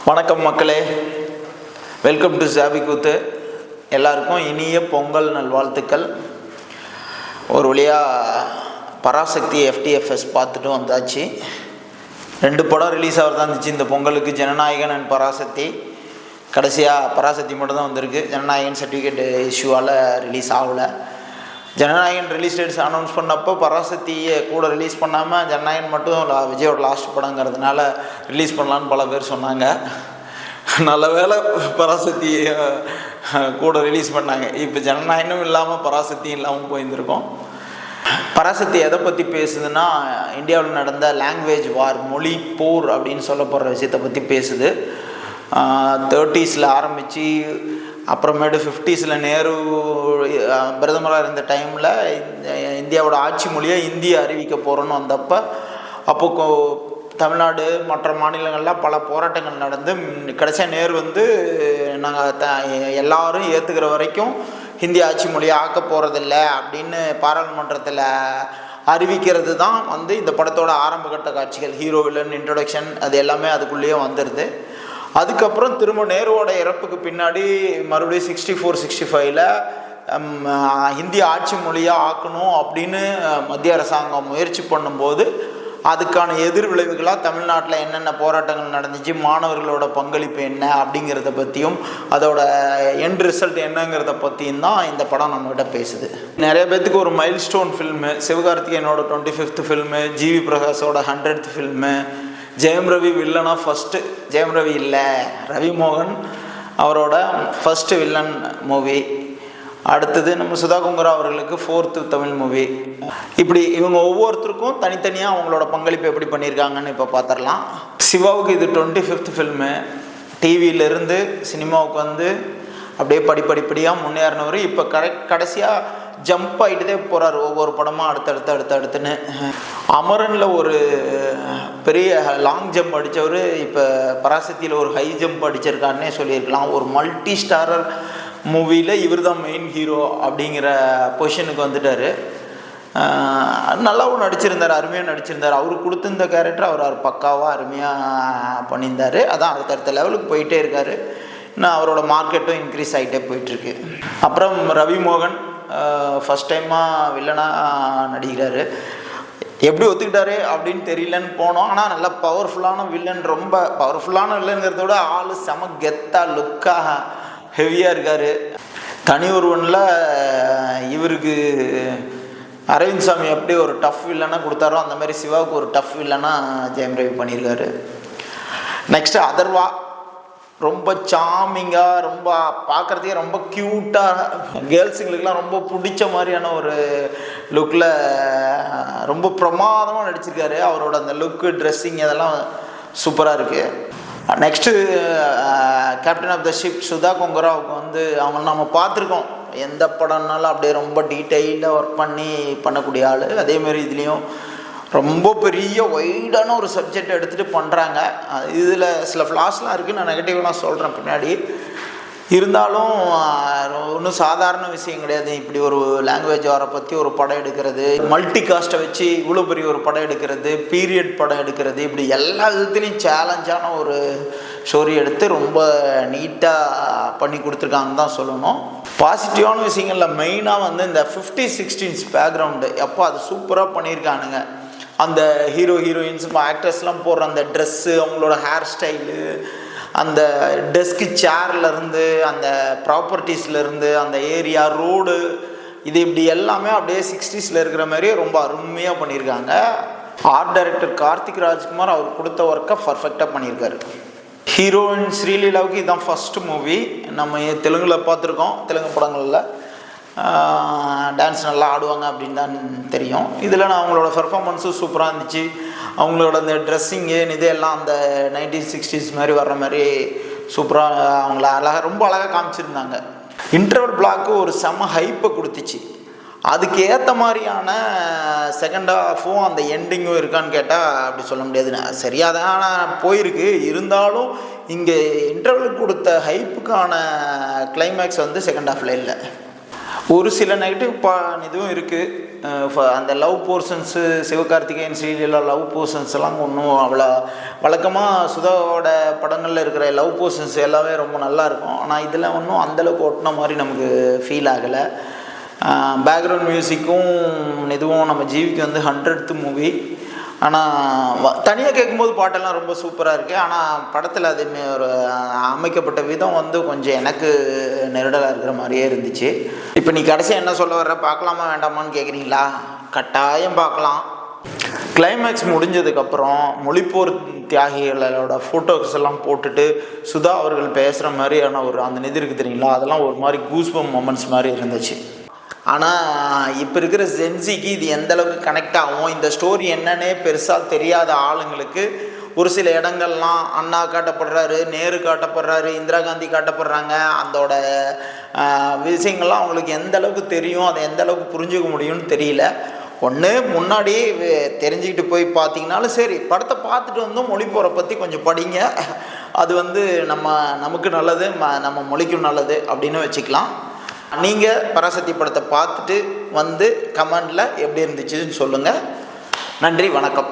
வணக்கம் மக்களே, welcome to சாபி கூத்து. எல்லாருக்கும் இனிய பொங்கல் நல்வாழ்த்துக்கள். ஒரு வழியாக பராசக்தி FTFS பார்த்துட்டு வந்தாச்சு. 2 படம் ரிலீஸ் ஆகிறதா இருந்துச்சு இந்த பொங்கலுக்கு, ஜனநாயகன் அண்ட் பராசக்தி. கடைசியாக பராசக்தி மட்டும் தான் வந்திருக்கு. ஜனநாயகன் சர்டிஃபிகேட் இஷ்யூவால் ரிலீஸ் ஆகலை. ஜனநாயகன் ரிலீஸ் டேட்ஸ் அனௌன்ஸ் பண்ணப்போ பராசக்தியை கூட ரிலீஸ் பண்ணாமல் ஜனநாயகன் மட்டும் விஜயோட லாஸ்ட் படங்கிறதுனால ரிலீஸ் பண்ணலான்னு பல பேர் சொன்னாங்க. நல்ல வேளை பராசக்தியை கூட ரிலீஸ் பண்ணாங்க. இப்போ ஜனநாயகனும் இல்லாமல் பராசக்தியும் இல்லாமல் போயிருந்துருக்கோம். பராசக்தி எதை பற்றி பேசுதுன்னா, இந்தியாவில் நடந்த லாங்குவேஜ் வார், மொழி போர் அப்படின்னு சொல்லப்படுற விஷயத்தை பற்றி பேசுது. 30s ஆரம்பித்து அப்புறமேட்டு 50s நேரு பிரதமராக இருந்த டைமில் இந்தியாவோட ஆட்சி மொழியை இந்தியை அறிவிக்க போகிறோன்னு வந்தப்போ, அப்போ தமிழ்நாடு மற்ற மாநிலங்கள்லாம் பல போராட்டங்கள் நடந்து கடைசியாக நேரு நாங்கள் எல்லாரும் ஏற்றுக்கிற வரைக்கும் ஹிந்தி ஆட்சி மொழியை ஆக்க போகிறதில்ல அப்படின்னு பாராளுமன்றத்தில் அறிவிக்கிறது தான் இந்த படத்தோட ஆரம்பகட்ட காட்சிகள். ஹீரோ வில்லன் இன்ட்ரொடக்ஷன் அது எல்லாமே அதுக்குள்ளேயே வந்துடுது. அதுக்கப்புறம் திரும்ப நேருவோட இறப்புக்கு பின்னாடி மறுபடியும் 64-65 ஹிந்தி ஆட்சி மொழியாக ஆக்கணும் அப்படின்னு மத்திய அரசாங்கம் முயற்சி பண்ணும்போது அதுக்கான எதிர் விளைவுகளாக தமிழ்நாட்டில் என்னென்ன போராட்டங்கள் நடந்துச்சு, மாணவர்களோட பங்களிப்பு என்ன அப்படிங்கிறத பற்றியும் அதோட எண்ட் ரிசல்ட் என்னங்கிறத பற்றியும் தான் இந்த படம் நம்மகிட்ட பேசுது. நிறைய பேர்த்துக்கு ஒரு மைல் ஸ்டோன் ஃபில்மு, சிவகார்த்திகேயனோட 25th ஃபில்மு, ஜிவி பிரகாஷோட 100th ஃபில்மு, ஜெயம் ரவி வில்லனா ஃபஸ்ட்டு, ஜெயம் ரவி இல்லை ரவி மோகன் அவரோட ஃபஸ்ட்டு வில்லன் மூவி. அடுத்தது நம்ம சுதா கொங்கரா அவர்களுக்கு 4th தமிழ் மூவி. இப்படி இவங்க ஒவ்வொருத்தருக்கும் தனித்தனியாக அவங்களோட பங்களிப்பு எப்படி பண்ணியிருக்காங்கன்னு இப்போ பார்த்துடலாம். சிவாவுக்கு இது 25th ஃபில்மு. டிவியிலேருந்து சினிமாவுக்கு அப்படியே படிப்படியாக முன்னேறினவர். இப்போ கடைசியாக ஜம்ப் ஆகிட்டுதே போகிறார், ஒவ்வொரு படமாக அடுத்தடுத்துன்னு. அமரனில் ஒரு பெரிய லாங் ஜம்ப் அடித்தவர் இப்போ பராசக்தியில் ஒரு ஹை ஜம்ப் அடிச்சிருக்காருன்னே சொல்லியிருக்கலாம். ஒரு மல்டி ஸ்டாரர் மூவியில் இவர் தான் மெயின் ஹீரோ அப்படிங்கிற பொசிஷனுக்கு வந்துட்டார். நல்லாவும் நடிச்சிருந்தார், அருமையாக நடிச்சிருந்தார். அவருக்கு கொடுத்துருந்த கேரக்டர் அவர் பக்காவாக அருமையாக பண்ணியிருந்தார். அதான் அடுத்தடுத்த லெவலுக்கு போயிட்டே இருக்கார். இன்னும் அவரோட மார்க்கெட்டும் இன்க்ரீஸ் ஆகிட்டே போயிட்டுருக்கு. அப்புறம் ரவி மோகன் ஃபஸ்ட் டைமாக வில்லனாக நடிக்கிறாரு. எப்படி ஒத்துக்கிட்டாரு அப்படின்னு தெரியலன்னு போனோம். ஆனால் நல்லா பவர்ஃபுல்லான வில்லன், ரொம்ப பவர்ஃபுல்லான வில்லனுங்கிறத விட ஆள் செம கெத்தாக லுக்காக ஹெவியாக இருக்கார். தனி ஒருவனில் இவருக்கு அரவிந்த் சாமி எப்படி ஒரு டஃப் வில்லனாக கொடுத்தாரோ அந்த மாதிரி சிவாவுக்கு ஒரு டஃப் வில்லனாக ஜெயம் ரவி பண்ணியிருக்காரு. நெக்ஸ்ட்டு அதர்வா, ரொம்ப சாமிங்காக, ரொம்ப பார்க்குறதுக்கே ரொம்ப க்யூட்டாக, கேர்ள்ஸுங்களுக்கெலாம் ரொம்ப பிடிச்ச மாதிரியான ஒரு லுக்கில் ரொம்ப பிரமாதமாக நடிச்சிருக்காரு. அவரோட அந்த லுக்கு, ட்ரெஸ்ஸிங் அதெல்லாம் சூப்பராக இருக்குது. Next captain of the ship Sudha கொங்கராவுக்கு அவங்க நம்ம பார்த்துருக்கோம். எந்த படம்னாலும் அப்படியே ரொம்ப டீட்டெயில்டாக ஒர்க் பண்ணக்கூடிய ஆள். அதேமாரி இதுலேயும் ரொம்ப பெரிய வைடான ஒரு சப்ஜெக்ட் எடுத்துகிட்டு பண்ணுறாங்க. இதில் சில ஃப்ளாஸ்லாம் இருக்குது, நான் நெகட்டிவ்லாம் சொல்கிறேன் பின்னாடி. இருந்தாலும் ஒன்றும் சாதாரண விஷயம் கிடையாது. இப்படி ஒரு லாங்குவேஜ் வாரை பற்றி ஒரு படம் எடுக்கிறது, மல்டி காஸ்ட்டை வச்சு இவ்வளோ பெரிய ஒரு படம் எடுக்கிறது, பீரியட் படம் எடுக்கிறது, இப்படி எல்லா விதத்துலேயும் சேலஞ்சான ஒரு ஸ்டோரி எடுத்து ரொம்ப நீட்டாக பண்ணி கொடுத்துருக்காங்கன்னு தான் சொல்லணும். பாசிட்டிவான விஷயங்களில் மெயினாக இந்த 50s-60s பேக்ரவுண்டு எப்போ அது சூப்பராக பண்ணியிருக்கானுங்க. அந்த ஹீரோயின்ஸ் ஆக்டர்ஸ்லாம் போடுற அந்த ட்ரெஸ்ஸு, அவங்களோட ஹேர் ஸ்டைலு, அந்த டெஸ்க்கு சேர்லேருந்து, அந்த ப்ராப்பர்ட்டிஸ்லேருந்து, அந்த ஏரியா ரோடு, இது இப்படி எல்லாமே அப்படியே 60s இருக்கிற மாதிரியே ரொம்ப அருமையாக பண்ணியிருக்காங்க. ஆர்ட் டைரக்டர் கார்த்திக் ராஜ்குமார் அவர் கொடுத்த ஒர்க்கை பர்ஃபெக்டாக பண்ணியிருக்காரு. ஹீரோயின் ஸ்ரீலீலாவுக்கு இதுதான் ஃபஸ்ட்டு மூவி. நம்ம தெலுங்கில் பார்த்துருக்கோம், தெலுங்கு படங்களில் டான்ஸ் நல்லா ஆடுவாங்க அப்படின்னு தான் தெரியும். இதில் நான் அவங்களோட பெர்ஃபார்மன்ஸும் சூப்பராக இருந்துச்சு. அவங்களோட அந்த ட்ரெஸ்ஸிங்கு இதெல்லாம் அந்த 1960s மாதிரி வர்ற மாதிரி சூப்பராக அவங்கள ரொம்ப அழகாக காமிச்சிருந்தாங்க. இன்டர்வல் பிளாக்கு ஒரு செம்ம ஹைப்பை கொடுத்துச்சு. அதுக்கு ஏற்ற மாதிரியான செகண்ட் ஹாஃபும் அந்த எண்டிங்கும் இருக்கான்னு கேட்டால் அப்படி சொல்ல முடியாது. சரியாக தான் போயிருக்கு. இருந்தாலும் இங்கே இன்டர்வல் கொடுத்த ஹைப்புக்கான கிளைமேக்ஸ் செகண்ட் ஹாஃபில் இல்லை. ஒரு சில நெகட்டிவ் இதுவும் இருக்குது. அந்த லவ் போர்ஷன்ஸு, சிவகார்த்திகேயன் சீரியலில் லவ் போர்ஷன்ஸ் எல்லாம் ஒன்றும் அவ்வளோ வழக்கமாக சுதாவோட படங்களில் இருக்கிற லவ் போர்ஷன்ஸ் எல்லாமே ரொம்ப நல்லா இருக்கும். ஆனால் இதில் ஒன்றும் அந்தளவுக்கு ஒட்டின மாதிரி நமக்கு ஃபீல் ஆகலை. பேக்ரவுண்ட் மியூசிக்கும் இதுவும் நம்ம ஜீவிக்கு வந்து 100th மூவி. ஆனால் தனியாக கேட்கும்போது பாட்டெல்லாம் ரொம்ப சூப்பராக இருக்குது. ஆனால் படத்தில் அதுமே ஒரு அமைக்கப்பட்ட விதம் வந்து கொஞ்சம் எனக்கு நெருடலாக இருக்கிற மாதிரியே இருந்துச்சு. இப்போ நீ கடைசியாக என்ன சொல்ல வர்ற, பார்க்கலாமா வேண்டாமான்னு கேட்குறீங்களா? கட்டாயம் பார்க்கலாம். கிளைமேக்ஸ் முடிஞ்சதுக்கப்புறம் மொழிப்போர் தியாகிகளோட ஃபோட்டோஸ் எல்லாம் போட்டுட்டு சுதா அவர்கள் பேசுகிற மாதிரியான ஒரு அந்த நிதி இருக்குது தெரியுங்களா, அதெல்லாம் ஒரு மாதிரி கூஸ்பம் மொமெண்ட்ஸ் மாதிரி இருந்துச்சு. ஆனால் இப்போ இருக்கிற ஜென்சிக்கு இது எந்தளவுக்கு கனெக்ட் ஆகும், இந்த ஸ்டோரி என்னன்னே பெருசாக தெரியாத ஆளுங்களுக்கு ஒரு சில இடங்கள்லாம் அண்ணா காட்டப்படுறாரு, நேரு காட்டப்படுறாரு, இந்திரா காந்தி காட்டப்படுறாங்க. அதோட விஷயங்கள்லாம் அவங்களுக்கு எந்த அளவுக்கு தெரியும், அதை எந்த அளவுக்கு புரிஞ்சுக்க முடியும்னு தெரியல. ஒன்று முன்னாடி தெரிஞ்சுக்கிட்டு போய் பார்த்தீங்கனாலும் சரி, படத்தை பார்த்துட்டு வந்தும் மொழி போகிற பற்றி கொஞ்சம் படிங்க. அது வந்து நமக்கு நல்லது, நம்ம மொழிக்கும் நல்லது அப்படின்னு வச்சுக்கலாம். நீங்கள் பராசக்தி படத்தை பார்த்துட்டு வந்து கமெண்டில் எப்படி இருந்துச்சுன்னு சொல்லுங்கள். நன்றி, வணக்கம்.